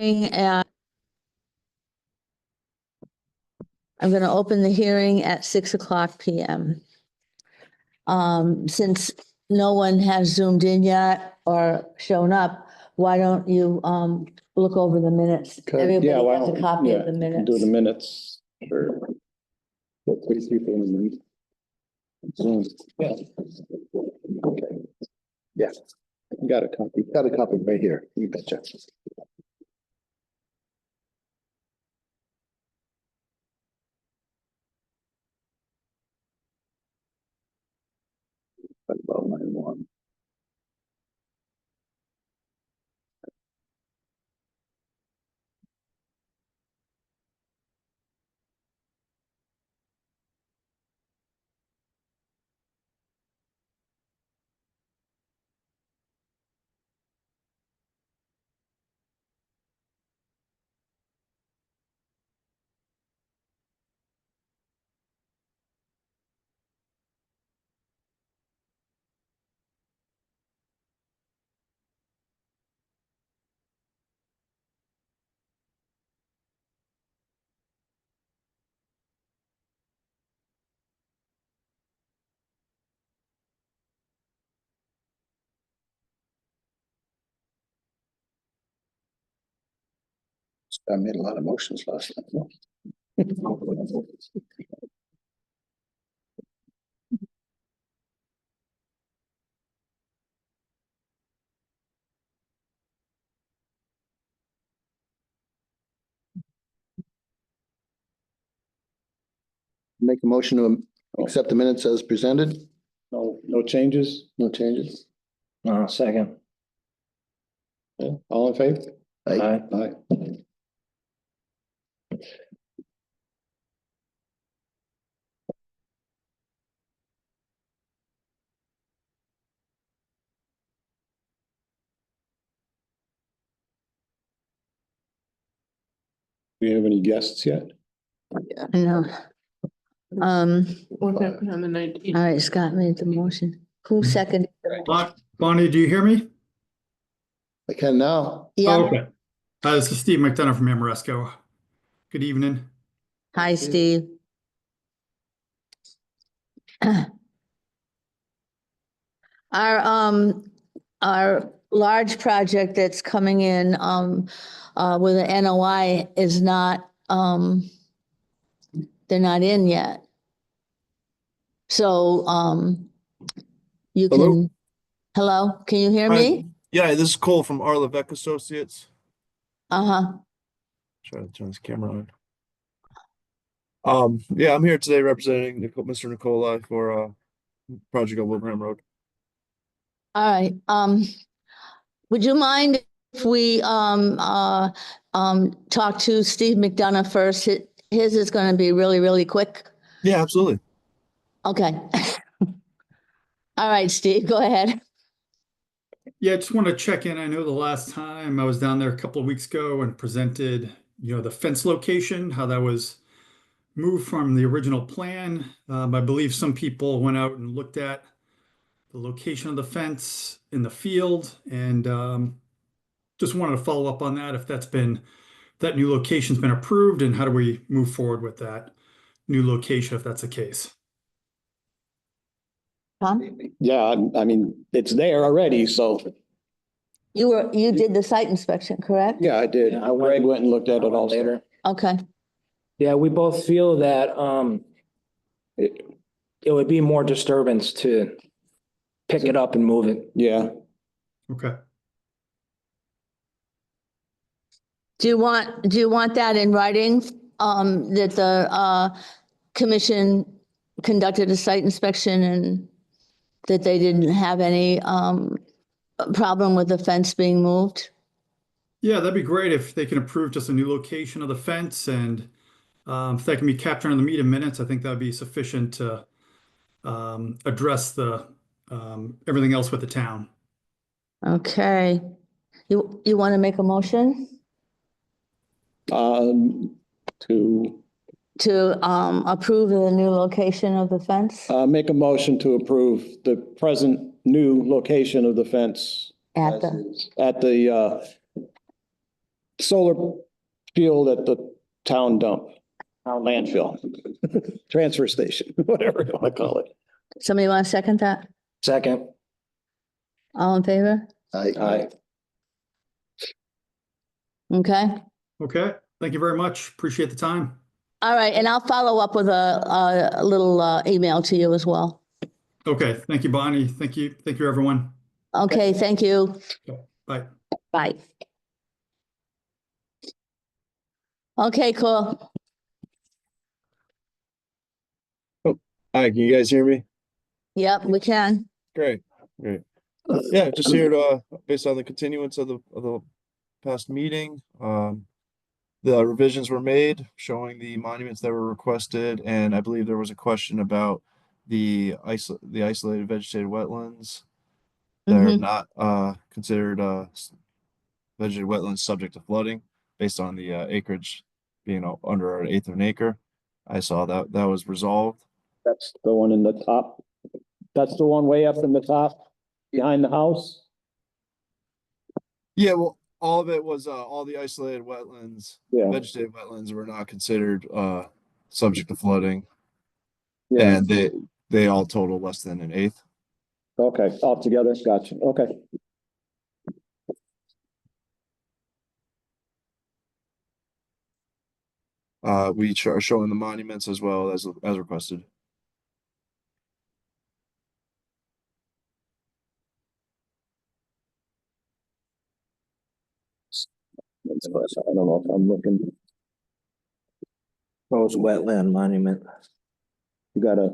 I'm going to open the hearing at 6:00 p.m. Since no one has zoomed in yet or shown up, why don't you look over the minutes? Everybody has a copy of the minutes. Do the minutes. Sure. Put 3 people in the meeting. Zoom. Yeah. Okay. Yeah. Got a copy. Got a copy right here. You betcha. About line 1. I made a lot of motions last night. Make a motion to accept the minutes as presented. No changes? No changes. Second. Yeah. All in favor? Aye. Aye. Do you have any guests yet? No. What's happening on the 19th? All right, Scott made the motion. Who seconded? the motion? Bonnie, do you hear me? I can now. Yeah. Okay. This is Steve McDonough from Amoresco. Good evening. Hi, Steve. Our large project that's coming in with an NOI is not they're not in yet. So you can hello, can you hear me? Yeah, this is Cole from Arlevec Associates. Uh-huh. Try to turn this camera on. Yeah, I'm here today representing Mr. Nicolai for project on Wilbraham Road. All right. Would you mind if we talk to Steve McDonough first? His is going to be really, really quick. Yeah, absolutely. Okay. All right, Steve, go ahead. Yeah, I just want to check in. I know the last time I was down there a couple of weeks ago and presented, the fence location, how that was moved from the original plan. I believe some people went out and looked at the location of the fence in the field, and just wanted to follow up on that, if that new location's been approved, and how do we move forward with that new location if that's the case? Tom, Yeah, I mean, it's there already, so. you did the site inspection, correct? Yeah, I did. Yeah, I went- Greg went and looked at it all later. Okay. Yeah, we both feel that it would be more disturbance to pick it up and move it. Yeah. Okay. Do you want that in writing? That the commission conducted a site inspection and that they didn't have any problem with the fence being moved? Yeah, that'd be great if they can approve just a new location of the fence, and if that can be captured in the meeting minutes, I think that'd be sufficient to address the everything else with the town. Okay. You want to make a motion To approve the new location of the fence make a motion to approve the present new location of the fence at the, at the solar field at the town dump, town landfill, transfer station, whatever you want to call it. Somebody want to second that? Second. All in favor? Aye. Okay. Okay, thank you very much. Appreciate the time. All right, and I'll follow up with a little email to you as well. Okay, thank you, Bonnie. Thank you, everyone. Okay, thank you. Bye. Bye. Okay, cool. Hi, can you guys hear me? Yep, we can. Great, great. Yeah, just here to, based on the continuance of the past meeting, the revisions were made showing the monuments that were requested, and I believe there was a question about the isolated vegetated wetlands. They're not considered vegetated wetlands subject to flooding based on the acreage being under an eighth of an acre. I saw that was resolved. That's the one in the top. That's the one way up in the top behind the house. Yeah, well, all of it was all the isolated wetlands, Yeah. vegetated wetlands were not considered subject to flooding, Yeah. and they all total less than an eighth. Okay. Altogether. Gotcha. Okay. We are showing the monuments as well as requested. I don't know if I'm looking. Proposed wetland monument. You got a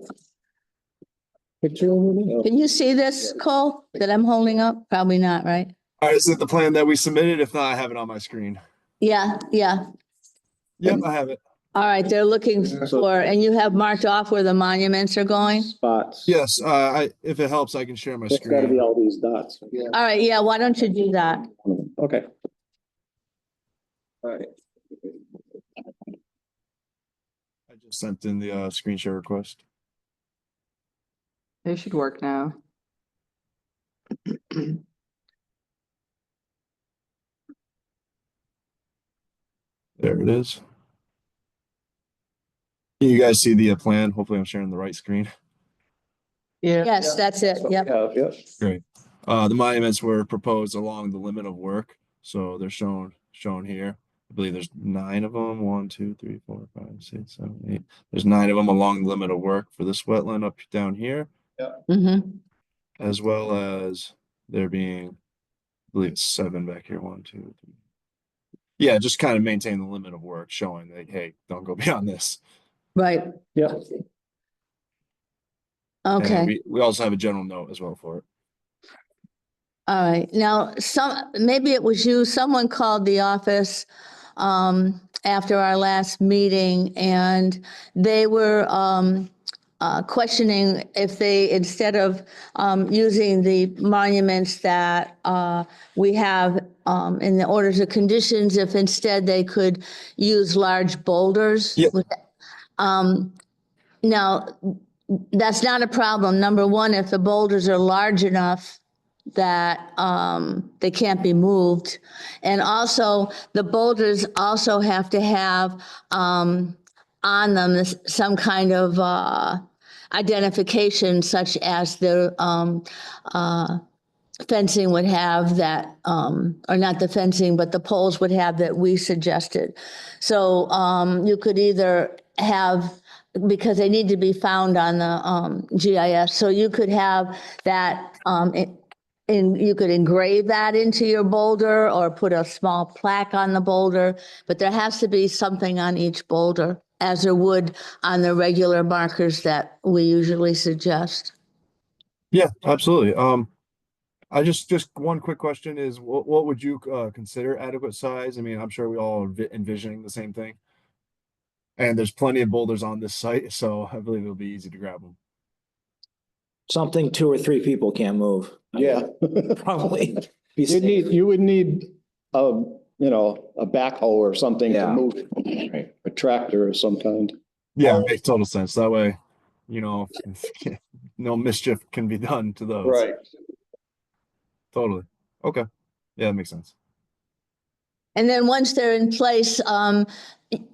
picture over there? Can you see this, Cole, that I'm holding up? Probably not, right? All right, is it the plan that we submitted? If not, I have it on my screen. Yeah, yeah. Yep, I have it. All right, they're looking for, and you have marked off where the monuments are going? Spots. Yes, if it helps, I can share my It's gotta be screen. all these dots. Yeah. All right, yeah, why don't you do that? Okay. All right. I just sent in the screen share request. They should work now. There it is. Can you guys see the plan? Hopefully I'm sharing the right screen. Yeah. Yes, that's it, yep. Yeah. Great. The monuments were proposed along the limit of work, so they're shown here. I believe there's 9 of them. 1, 2, 3, 4, 5, 6, 7, 8. There's 9 of them along the limit of work for this wetland up down here, Mm-hmm. as well as there being, I believe it's 7 back here. 1, 2, 3. Yeah, just kind of maintain the limit of work, showing that, hey, don't go beyond this. Right, Yeah. And okay. we also have a general note as well for it. All right, now, maybe it was you, someone called the office after our last meeting, and they were questioning if they, instead of using the monuments that we have in the orders of conditions, if instead they could use large boulders. Yep. Now, that's not a problem. Number one, if the boulders are large enough that they can't be moved. And also, the boulders also have to have on them some kind of identification, such as the fencing would have that, or not the fencing, but the poles would have that we suggested. So you could either have, because they need to be found on the GIS, so you could have that and you could engrave that into your boulder or put a small plaque on the boulder, but there has to be something on each boulder, as there would on the regular markers that we usually suggest. Yeah, absolutely. I just one quick question is, what would you consider adequate size? I mean, I'm sure we all are envisioning the same thing. And there's plenty of boulders on this site, so I believe it'll be easy to grab them. Something 2 or 3 people can't move. Yeah. Probably. You would need a backhoe or something to Yeah. move it. A tractor of some kind. Yeah, it makes total sense. That way, no mischief can be done to those. Totally. Okay. Yeah, that makes sense. And then once they're in place,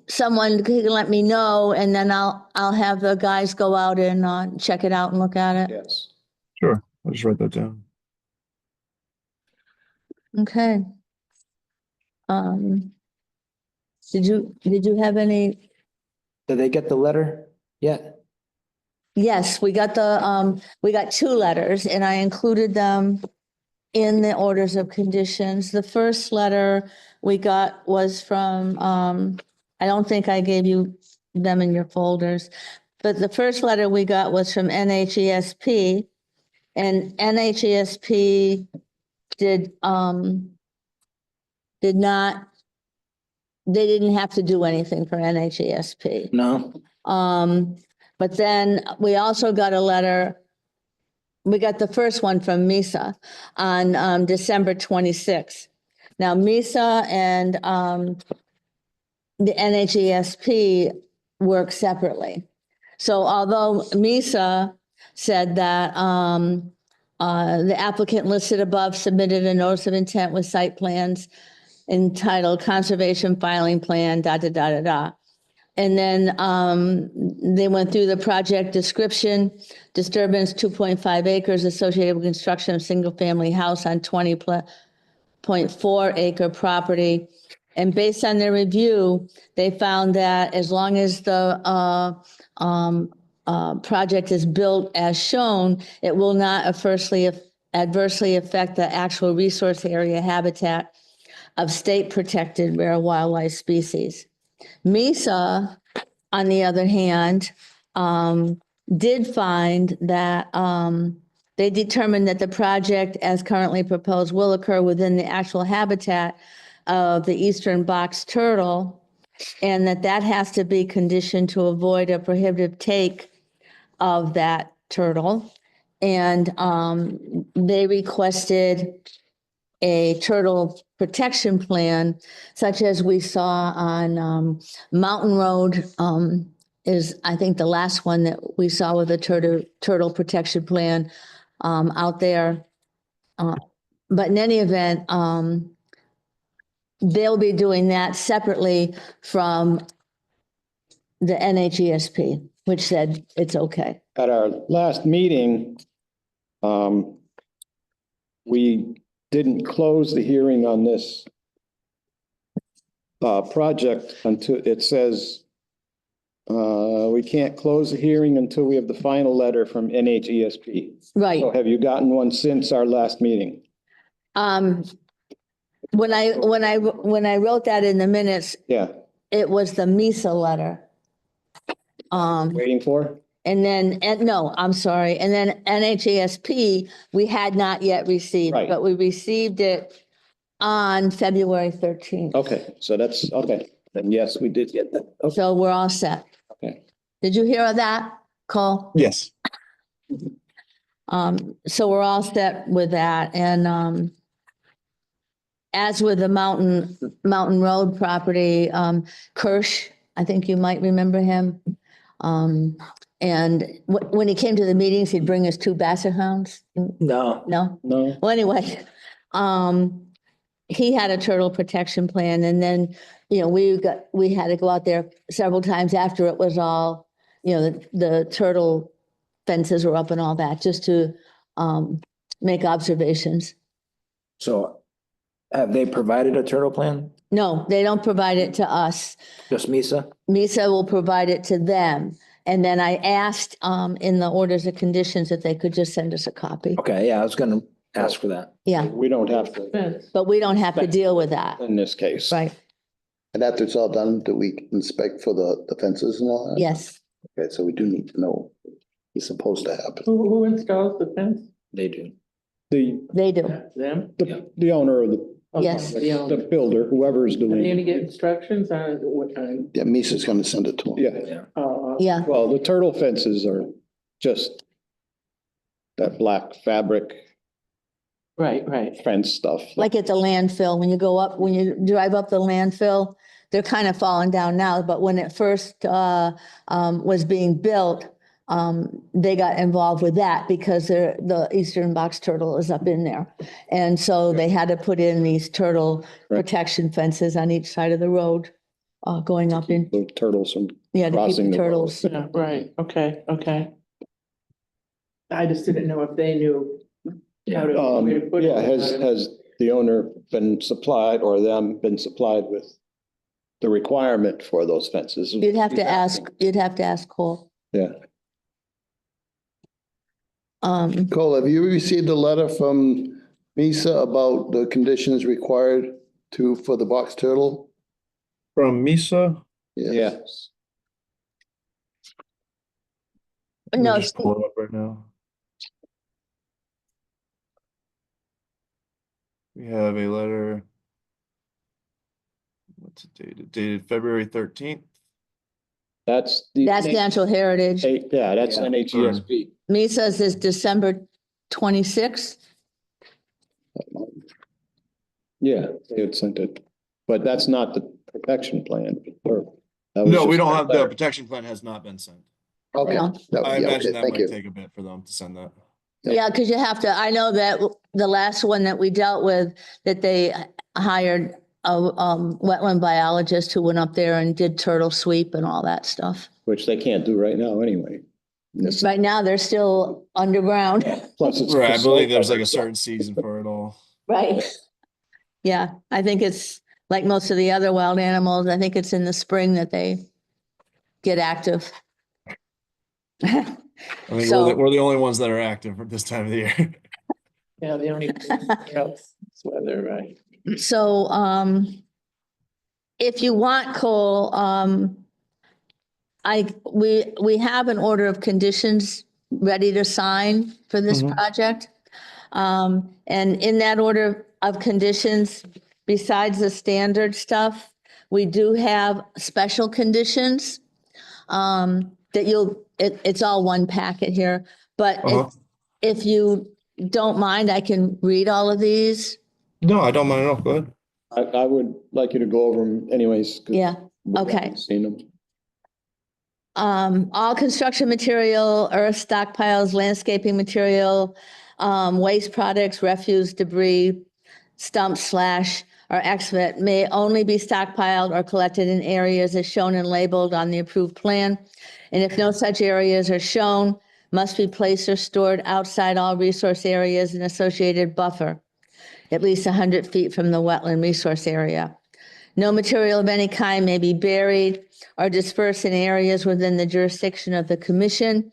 someone can let me know, and then I'll have the guys go out and check it out and look at it. Yes. Sure, I'll just write that down. Okay. Did you have any? Did they get the letter yet? Yes, we got we got two letters, and I included them in the orders of conditions. The first letter we got was from, I don't think I gave you them in your folders, but the first letter we got was from NHESP, and NHESP did not, they didn't have to do anything for NHESP. No? But then we also got a letter. We got the first one from MISA on December 26th. Now, MISA and the NHESP work separately. So although MISA said that the applicant listed above submitted a notice of intent with site plans entitled Conservation Filing Plan, da, da, da, da, da. And then they went through the project description, disturbance 2.5 acres associated with construction of single-family house on 20.4 acre property. And based on their review, they found that as long as the project is built as shown, it will not adversely affect the actual resource area habitat of state protected rare wildlife species. MISA, on the other hand, did find that they determined that the project as currently proposed will occur within the actual habitat of the eastern box turtle, and that has to be conditioned to avoid a prohibitive take of that turtle. And they requested a turtle protection plan, such as we saw on Mountain Road, is, I think, the last one that we saw with a turtle protection plan out there. But in any event, they'll be doing that separately from the NHESP, which said it's okay. At our last meeting, we didn't close the hearing on this project until it says we can't close the hearing until we have the final letter from NHESP. Right. So have you gotten one since our last meeting? When I wrote that in the minutes, Yeah, it was the MISA letter. waiting for? And then, no, I'm sorry. And then NHASP, we had not yet received, Right. but we received it on February 13th. Okay, so that's, okay, then yes, we did get that. Okay, So we're all set. okay. Did you hear of that, Cole? Yes. So we're all set with that. And as with the Mountain Road property, Kirsch, I think you might remember him. And when he came to the meetings, he'd bring us 2 basset hounds. No. No? No, Well, anyway, he had a turtle protection plan, and then, we had to go out there several times after it was all, the turtle fences were up and all that, just to, make observations. So have they provided a turtle plan? No, they don't provide it to us. Just MISA? MISA will provide it to them. And then I asked, in the orders of conditions that they could just send us a copy. Okay, yeah, I was gonna ask for that. Yeah, we don't have to but we don't have to deal with that, in this case. right? And after it's all done, do we inspect for the fences and all that? Yes, Okay, so we do need to know what's supposed to happen. Who installs the fence? They do. they do. Them? The owner of the, Yes. the builder, whoever's Are they doing gonna it. get instructions on what kind? Yeah, Misa's gonna send it to them. Yeah, Yeah, well, the turtle fences are just that black fabric Right. fence stuff. like at the landfill, when you drive up the landfill, they're kind of falling down now, but when it first was being built, they got involved with that because the eastern box turtle is up in there. And so they had to put in these turtle Right. protection fences on each side of the road, going up in, The turtles from yeah, to keep crossing the the road. turtles. Yeah, right, okay, okay. I just didn't know if they knew how to. where to put Yeah, it. has the owner been supplied or them been supplied with the requirement for those fences? You'd have to ask Cole. Yeah. Cole, have you received a letter from Misa about the conditions required for the box turtle? From Misa. Yes. Let me No, just pull it up right now. We have a letter. What's it dated? Dated February 13th. That's that's natural heritage. Yeah, that's Yeah. NHESP. Misa's is December 26th. Yeah, they had sent it, but that's not the protection plan. That was No, we just don't that have, the letter. protection plan has not been sent. Okay. No. That- I yeah, imagine okay, that thank might you. take a bit for them to send that. Yeah, because you have to, I know that the last one that we dealt with, that they hired a wetland biologist who went up there and did turtle sweep and all that stuff. Which they can't do right now anyway. Right now, they're still underground. Plus it's. Right, I believe there's like a snow certain season for it all. Right. Yeah, I think it's like most of the other wild animals. I think it's in the spring that they get active. I think So- we're the only ones that are active at this time of the year. Yeah, the only else, it's weather, right? So, if you want, Cole, we have an order of conditions ready to sign for this Mhm. project. And in that order of conditions, besides the standard stuff, we do have special conditions. That it's all one packet here, but Uh-huh. if you don't mind, I can read all of these. No, I don't mind at all. Go ahead. I would like you to go over them anyways. 'cause Yeah, we okay. haven't Seen them. All construction material, earth stockpiles, landscaping material, waste products, refuse, debris, stumps, slash, or excavate may only be stockpiled or collected in areas as shown and labeled on the approved plan. And if no such areas are shown, must be placed or stored outside all resource areas and associated buffer, at least 100 feet from the wetland resource area. No material of any kind may be buried or dispersed in areas within the jurisdiction of the commission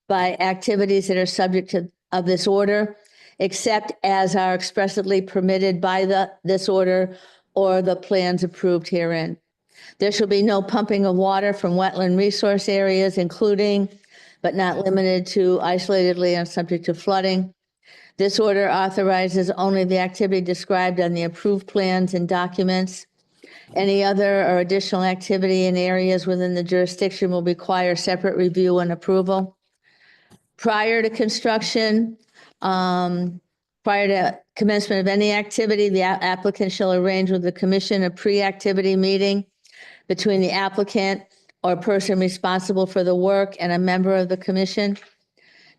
by activities that are subject of this order, except as are expressly permitted by this order or the plans approved herein. There shall be no pumping of water from wetland resource areas, including but not limited to isolated land subject to flooding. This order authorizes only the activity described on the approved plans and documents. Any other or additional activity in areas within the jurisdiction will require separate review and approval. Prior to construction, prior to commencement of any activity, the applicant shall arrange with the commission a pre-activity meeting between the applicant or person responsible for the work and a member of the commission.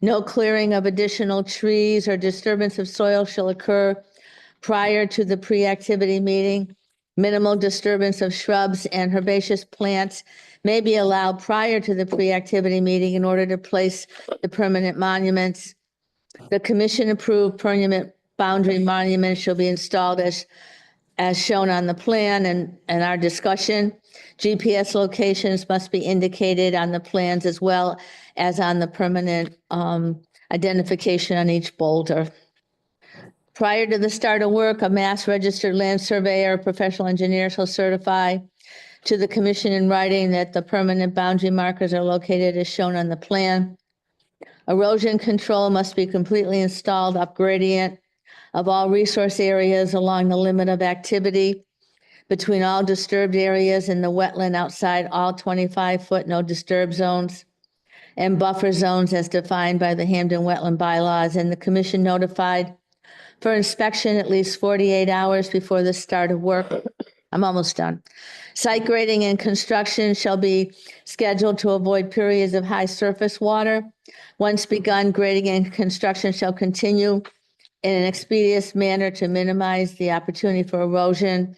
No clearing of additional trees or disturbance of soil shall occur prior to the pre-activity meeting. Minimal disturbance of shrubs and herbaceous plants may be allowed prior to the pre-activity meeting in order to place the permanent monuments. The commission-approved permanent boundary monuments shall be installed as shown on the plan and our discussion. GPS locations must be indicated on the plans as well as on the permanent identification on each boulder. Prior to the start of work, a mass registered land surveyor or professional engineer shall certify to the commission in writing that the permanent boundary markers are located as shown on the plan. Erosion control must be completely installed up gradient of all resource areas along the limit of activity between all disturbed areas in the wetland outside all 25-foot no disturb zones and buffer zones as defined by the Hampden Wetland bylaws, and the commission notified for inspection at least 48 hours before the start of work I'm almost done. Site grading and construction shall be scheduled to avoid periods of high surface water. Once begun, grading and construction shall continue in an expeditious manner to minimize the opportunity for erosion.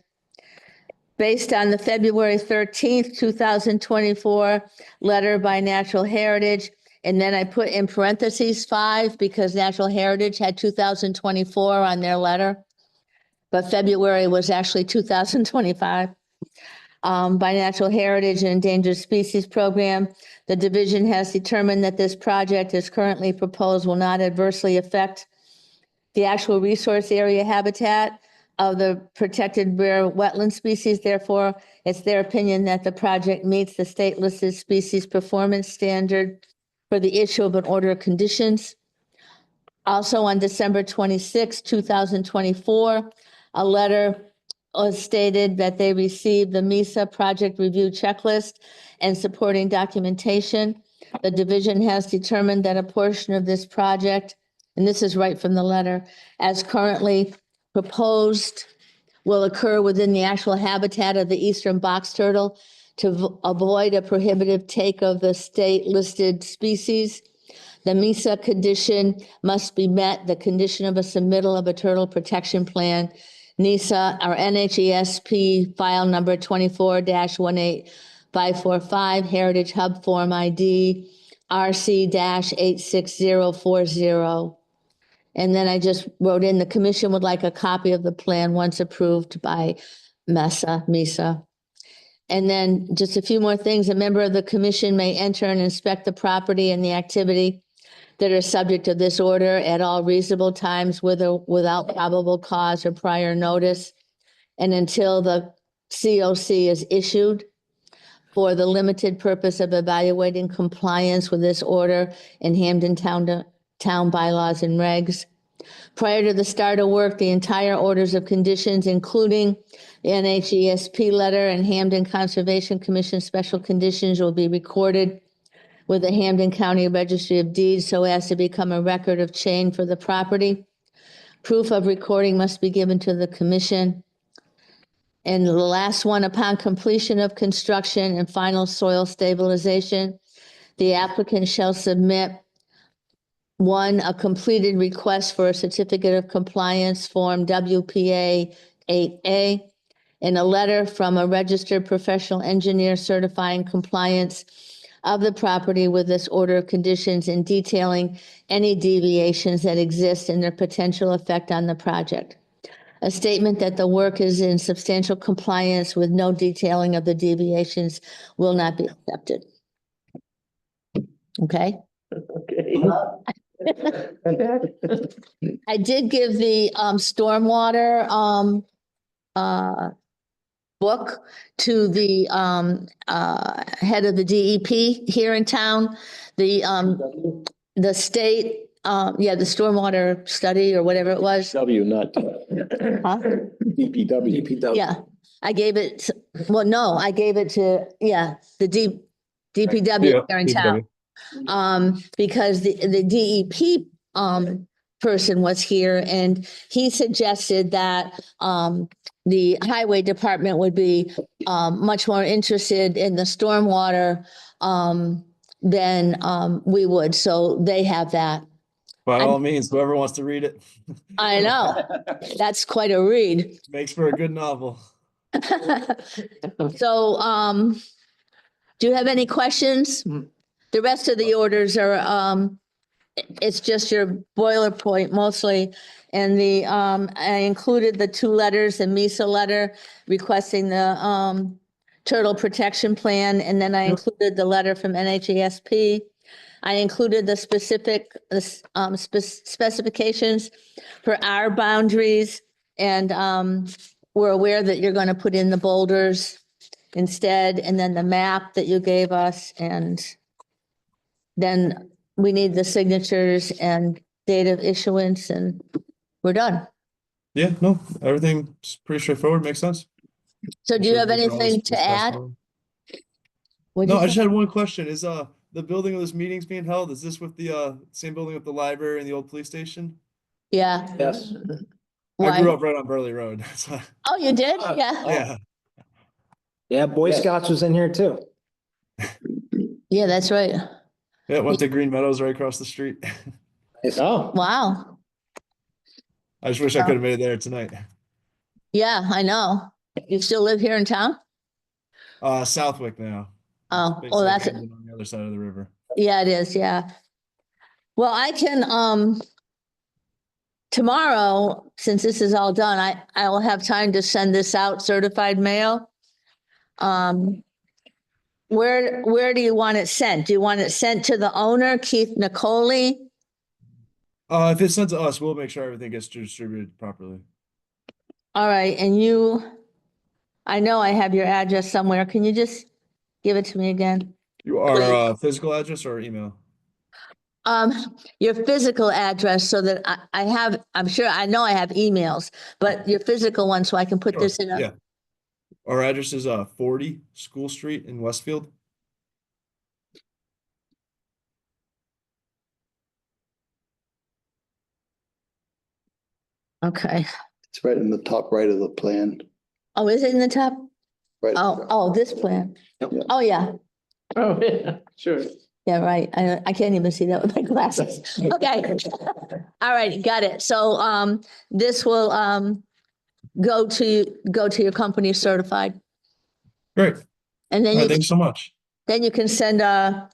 Based on the February 13th, 2024 letter by Natural Heritage, and then I put in parentheses 5 because Natural Heritage had 2024 on their letter, but February was actually 2025. By Natural Heritage and Endangered Species Program, the division has determined that this project as currently proposed will not adversely affect the actual resource area habitat of the protected rare wetland species. Therefore, it's their opinion that the project meets the state listed species performance standard for the issue of an order of conditions. Also on December 26, 2024, a letter was stated that they received the MISA project review checklist and supporting documentation. The division has determined that a portion of this project, and this is right from the letter, as currently proposed will occur within the actual habitat of the eastern box turtle to avoid a prohibitive take of the state listed species. The MISA condition must be met, the condition of a submittal of a turtle protection plan. NISA or NHESP file number 24-18545, Heritage Hub Form ID RC-86040. And then I just wrote in, the commission would like a copy of the plan once approved by MISA. And then just a few more things. A member of the commission may enter and inspect the property and the activity that are subject to this order at all reasonable times with or without probable cause or prior notice, and until the COC is issued for the limited purpose of evaluating compliance with this order in Hampden town bylaws and regs. Prior to the start of work, the entire orders of conditions, including the NHESP letter and Hampden Conservation Commission special conditions, will be recorded with the Hampden County Registry of Deeds so as to become a record of chain for the property. Proof of recording must be given to the commission. And the last one, upon completion of construction and final soil stabilization, the applicant shall submit one, a completed request for a certificate of compliance form WPA 8A, and a letter from a registered professional engineer certifying compliance of the property with this order of conditions and detailing any deviations that exist and their potential effect on the project. A statement that the work is in substantial compliance with no detailing of the deviations will not be accepted. Okay? Okay. I did give the stormwater book to the head of the DEP here in town. The state, the stormwater study or whatever it was. W, not Huh? DPW. Yeah, I gave it, well, no, I gave it to, the DPW here in town. Because the DEP person was here and he suggested that the highway department would be much more interested in the stormwater than we would. So they have that. By all means, whoever wants to read it. I know. That's quite a read. Makes for a good novel. So do you have any questions? The rest of the orders are it's just your boilerplate mostly. And I included the 2 letters, the MISA letter requesting the turtle protection plan. And then I included the letter from NHESP. I included the specifications for our boundaries. And we're aware that you're going to put in the boulders instead, and then the map that you gave us. And then we need the signatures and date of issuance, and we're done. Yeah, no, everything's pretty straightforward, makes sense. So do you have We can always anything to discuss add? more. What'd No, you I just say? had one question. Is the building of this meeting's being held, is this with the same building with the library and the old police station? Yeah. Yes. I grew Why? up right on Burley Road. Oh, you did? Yeah. Yeah, Yeah, Boy Yes. Scouts was in here too. Yeah, that's right. Yeah, went to Green Meadows right across the street. Oh, Wow. I just wish I could have made it there tonight. Yeah, I know. You still live here in town? Southwick now. Oh, Big oh, South that's, Hampden on the other side of the river. yeah, it is, yeah. Well, I can, tomorrow, since this is all done, I will have time to send this out certified mail. Where do you want it sent? Do you want it sent to the owner, Keith Nicoli? If it's sent to us, we'll make sure everything gets distributed properly. All right, and you, I know I have your address somewhere. Can you just give it to me again? You are physical address or email? Your physical address so that I have, I'm sure, I know I have emails, but your physical one so I can put Sure, this in a, yeah. Our address is 40 School Street in Westfield. okay. It's right in the top right of the plan. Oh, is it in the top? Right. Oh, this plan. Yep. Oh, yeah. Oh, yeah, sure. Yeah, right. I can't even see that with my glasses. Okay. All right, got it. So, this will, go to your company certified. Great. And then All right, you, thanks so much. then you can send a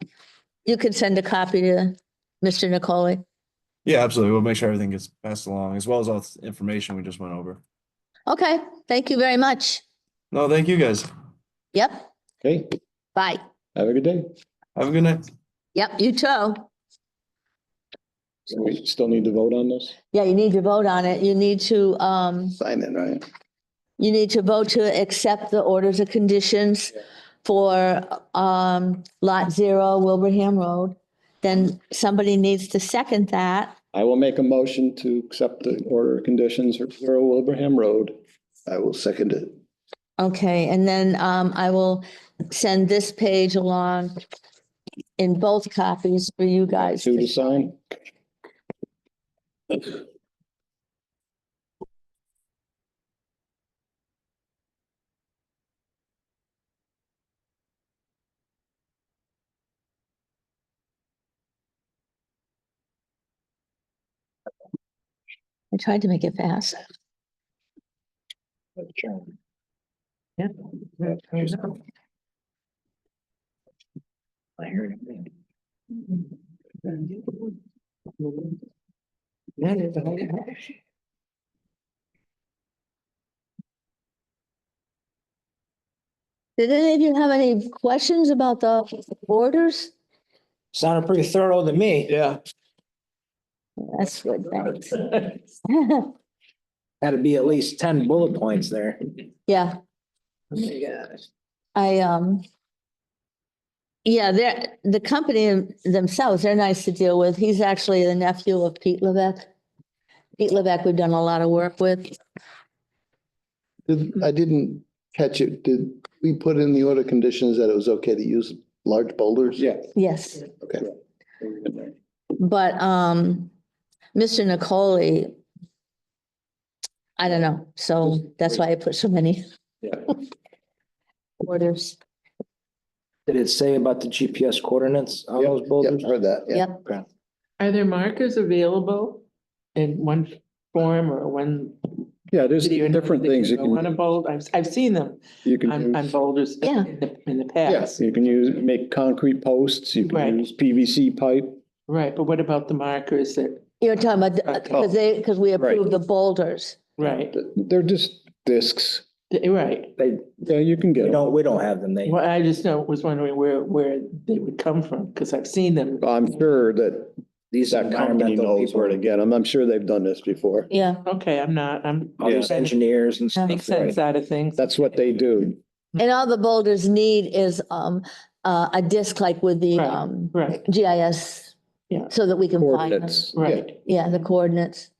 copy to Mr. Nicoli. Yeah, absolutely. We'll make sure everything gets passed along as well as all the information we just went over. Okay, thank you very much. No, thank you guys. Yep, okay. bye. Have a good day. Have a good night. Yep, you too. So we still need to vote on this? Yeah, you need to vote on it. You need to, Sign it, right? you need to vote to accept the orders of conditions for, Lot 0 Wilbraham Road. Then somebody needs to second that. I will make a motion to accept the order of conditions for 0 Wilbraham Road. I will second it. Okay, and then, I will send this page along in both copies for you guys. Two to sign. I tried to make it fast. Yeah. I heard it. Did any of you have any questions about the orders? Sounded pretty thorough to me. Yeah. That's good, thanks. Had to be at least 10 bullet points there. Yeah, Oh my gosh. yeah, the company themselves, they're nice to deal with. He's actually the nephew of Pete Levesque. Pete Levesque, we've done a lot of work with. I didn't catch it. Did we put in the order conditions that it was okay to use large boulders? Yeah. Yes, Okay. but, Mr. Nicoli, I don't know, so that's why I put so many Yeah. orders. Did it say about the GPS coordinates on those Yep, boulders? heard that. Yeah. Yep, Are there markers available in one form or one? Yeah, there's video different that things you go on a can, boulder? I've seen them you can on use. boulders Yeah. in the Yes, past. you can make concrete posts, you Right. can use PVC pipe. Right, but what about the markers that, you're talking about, because we approved the boulders. right, They're just discs. right. Yeah, you can get them. We don't have them. They, Well, I just was wondering where they would come from, because I've seen them. I'm sure that these that company environmental knows where to people, get them. I'm sure they've done this before. Yeah, Okay, I'm. all these Yeah. engineers and stuff. Makes sense out of things. That's what they do. and all the boulders need is, a disc like with the, Right, right, GIS. Yeah. So that we can find them. Coordinates. right, Yeah, the coordinates.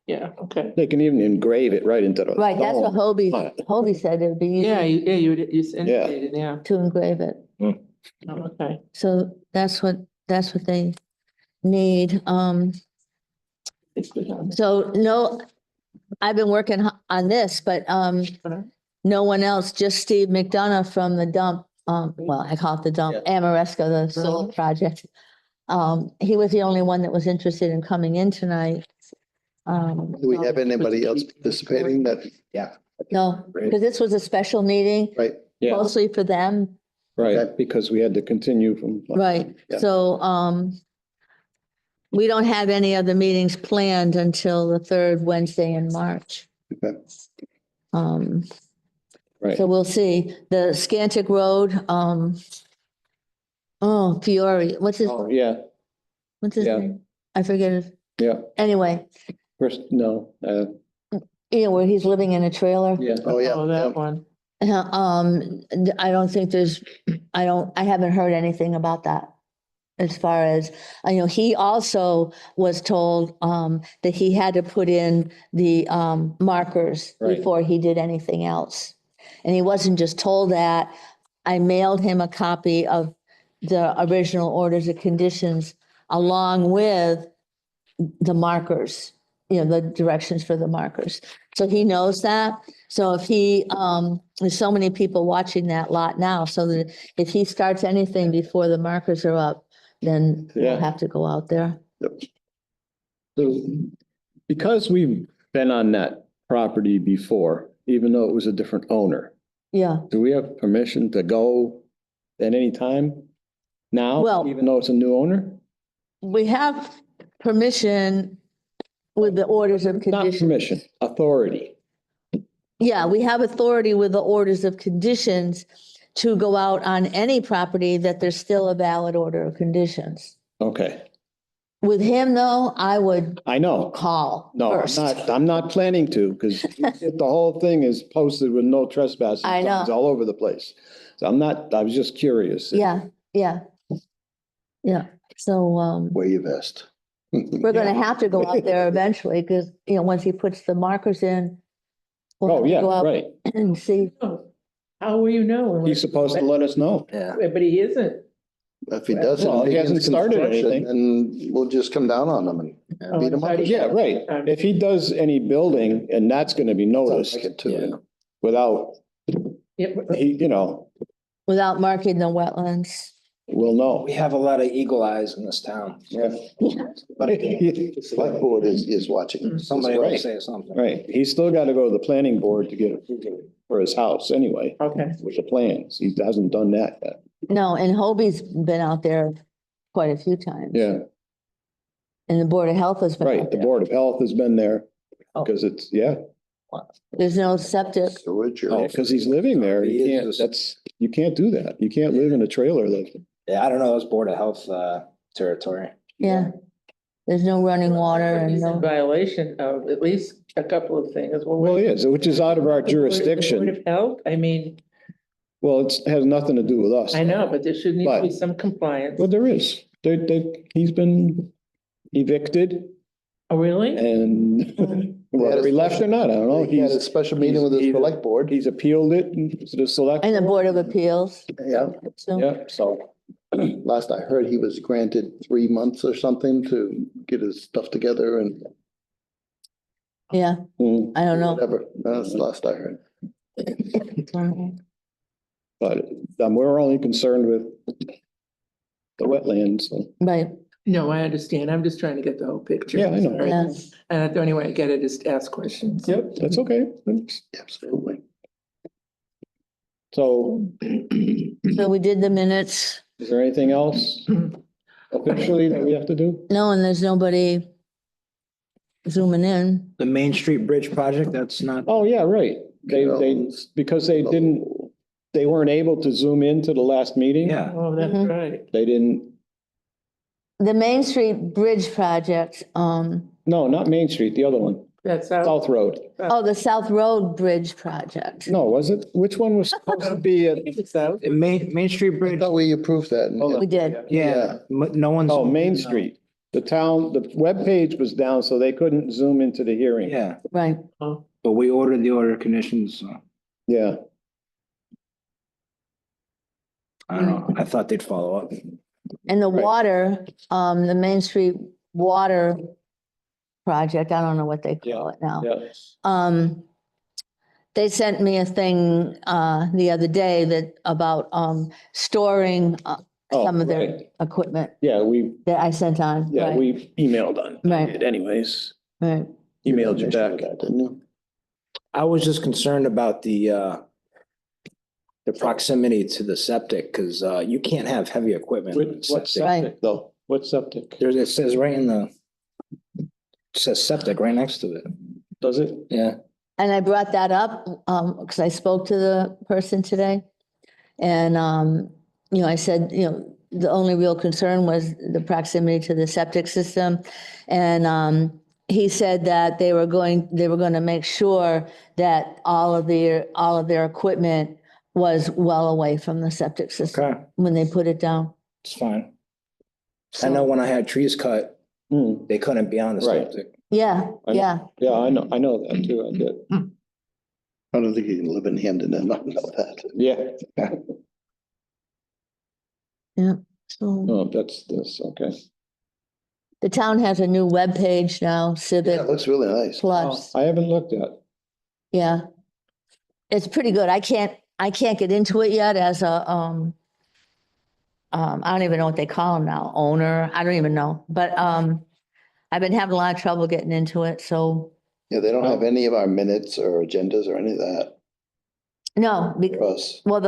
yeah, okay. They can even engrave it right into the. Right, that's what stone. Hobie said it'd be Yeah, easy you indicated, yeah, to engrave it. Oh, okay. So that's what they need. It's good. So no, I've been working on this, but, no one else, just Steve McDonough from the dump, well, I call it the dump, Amoresco, the solar project. He was the only one that was interested in coming in tonight. Do we have anybody else participating that? Yeah. No, because this was a special meeting, Right, Yeah, mostly for them, right, because we had to continue from. right? Yeah. So, we don't have any other meetings planned until the third Wednesday in March. okay. Right. So we'll see. The Scantic Road, oh, Fiore, what's his Yeah, yeah. name? I forget it. yeah. Anyway, First, no, you know, where he's living in a trailer. yeah. Oh, yeah. Oh, that one. I don't think I haven't heard anything about that. As far as, you know, he also was told, that he had to put in the, markers Right. before he did anything else. And he wasn't just told that. I mailed him a copy of the original orders of conditions along with the markers, you know, the directions for the markers. So he knows that. So if he, there's so many people watching that lot now, so that if he starts anything before the markers are up, then we'll Yeah. have to go out there. So because we've been on that property before, even though it was a different owner, Yeah, do we have permission to go at any time now, Well- even though it's a new owner? we have permission with the orders of Not condition. permission, authority. Yeah, we have authority with the orders of conditions to go out on any property that there's still a valid order of conditions. Okay, With him, though, I would I know. call No, first. I'm not planning to, because the whole thing is posted with no trespassing I know. signs all over the place. So I was just curious. Yeah, yeah. Yeah, so, Wear your vest. we're gonna have to go out there eventually, because, you know, once he puts the markers in. we'll have Oh, to yeah, go out right. And see, Oh, how will you know? He's supposed to let us know. Yeah. But he isn't. If he doesn't. Well, he hasn't started construction, anything. And we'll just come down on them and Oh, beat them I up. thought he- Yeah, right. If he does any building, and that's gonna be Sounds noticed like it too. Yeah. without, Yeah, but- you know, without marking the wetlands. we'll know. We have a lot of eagle eyes in this town. Yeah. But The select board is watching. somebody will Right. say something. Right, he's still gotta go to the planning board to get approval for his house anyway, Okay. with the plans. He hasn't done that yet. No, and Hobie's been out there quite a few times. Yeah, And the Board of Health has been right. out The there. Board of Health has been there Oh. because it's, yeah, There's no septic. Sewage or- because he's living there. He You is can't, just- you can't do that. You can't live in a trailer live. Yeah, I don't know, those Board of Health, territory. Yeah. There's no running water and He's in no, violation of at least a couple of things. Well, it is, which is out of our The Board jurisdiction. of Health, I mean, Well, has nothing to do with us. I know, but there should need to be But- some compliance. Well, there is. He's been evicted Oh, really? and whether he left or not, I don't know. He had a special meeting with his he's- select board. He's appealed it to the select. and the Board of Appeals. Yeah, So, Yeah, so, last I heard, he was granted 3 months or something to get his stuff together and yeah, mm, I don't know. whatever. That's the last I heard. but we're only concerned with the wetlands, so. Right, No, I understand. I'm just trying to get the whole picture. Yeah, I know. Sorry. yeah. And the only way I get it is to ask questions. Yep, that's okay. Absolutely. So So we did the minutes. is there anything else officially that we have to do? No, and there's nobody zooming in. The Main Street Bridge project, that's not, Oh, yeah, right. Because they weren't able to zoom into the last meeting. yeah. Oh, that's Mhm. right. They didn't, The Main Street Bridge project, no, not Main Street, the other one, That's out. South Road. oh, the South Road Bridge project. No, was it? Which one was supposed to be at? It's out. Main Street I Bridge, thought we approved that. We did. yeah, no one's. Oh, Main Street. The webpage was down, so they couldn't zoom into the hearing. Yeah, Right. Oh, but we ordered the order of conditions, so Yeah, I don't know, I thought they'd follow up. And the Right. water, the Main Street Water Project, I don't know what they call it now. yeah. they sent me a thing, the other day that about, storing, Oh, some of their right. equipment Yeah, that I sent on. Right, we emailed on Right. it anyways. right. Emailed you back. Didn't you? I was just concerned about the proximity to the septic, because you can't have heavy equipment. in What septic. septic though? What septic? There's, it says right in the, it says septic right next to it. Does it? Yeah. And I brought that up, because I spoke to the person today. And, I said, the only real concern was the proximity to the septic system. And, he said that they were going to make sure that all of their equipment was well away from the septic system Okay, when they put it down. it's fine. I know when I had trees cut, Hmm. they couldn't be on the Right. septic. Yeah, yeah. Yeah, I know that too. I did. I don't think you can live in Hampden and not know that. Yeah. So Oh, that's this, okay. the town has a new webpage now, Yeah, Civic it looks really nice. Plus. I haven't looked at. Yeah. It's pretty good. I can't get into it yet as a, I don't even know what they call them now, owner. I don't even know. But, I've been having a lot of trouble getting into it. So Yeah, they don't have any of our minutes or agendas or any of that no, for us. well,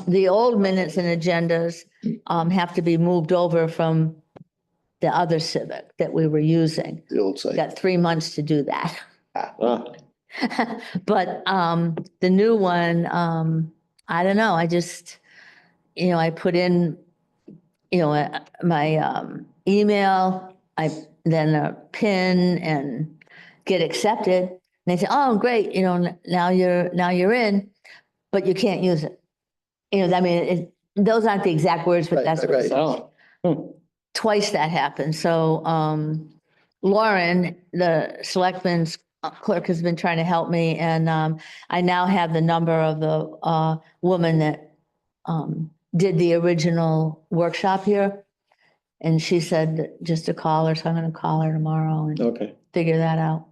the old minutes and agendas, have to be moved over from the other Civic that we were using. The old site. Got 3 months to do that. Ah, But the new one, I don't know, I just, I put in, my email, then a PIN and get accepted. And they say, oh, great, now you're in, but you can't use it. I mean, those aren't the exact words, but Right, that's what it right. says. oh. Hmm. Twice that happened. So Lauren, the selectman's clerk, has been trying to help me. And I now have the number of the woman that did the original workshop here. And she said just to call her. So I'm going to call her tomorrow and Okay. figure that out.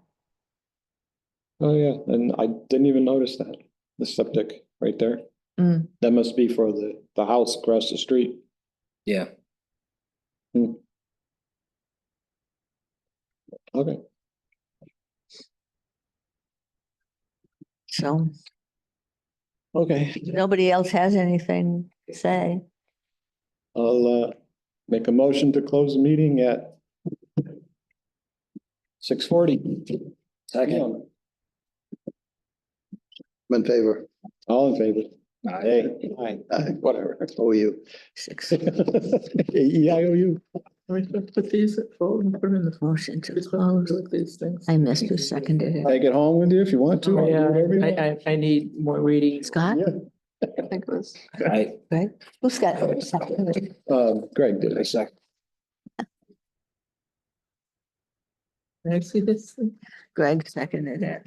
Oh, yeah. And I didn't even notice that. The septic right there. Mm. That must be for the house across the street. Yeah. Okay. So Okay. nobody else has anything to say. I'll make a motion to close the meeting at 6:40. Second. I'm in favor. All in favor? Aye. Aye. Whatever. Oh, you. 6. EIOU. We should put these at full and put them in the. Motion to It's supposed close. to with these things. I missed who seconded it. Take it home with you if you want to. Oh, Do yeah, whatever you want. I need more reading. Scott? Yeah. I think it was. Aye. Greg? Who's got who seconded it? Greg did I it. second. Can I see this thing? Greg seconded it.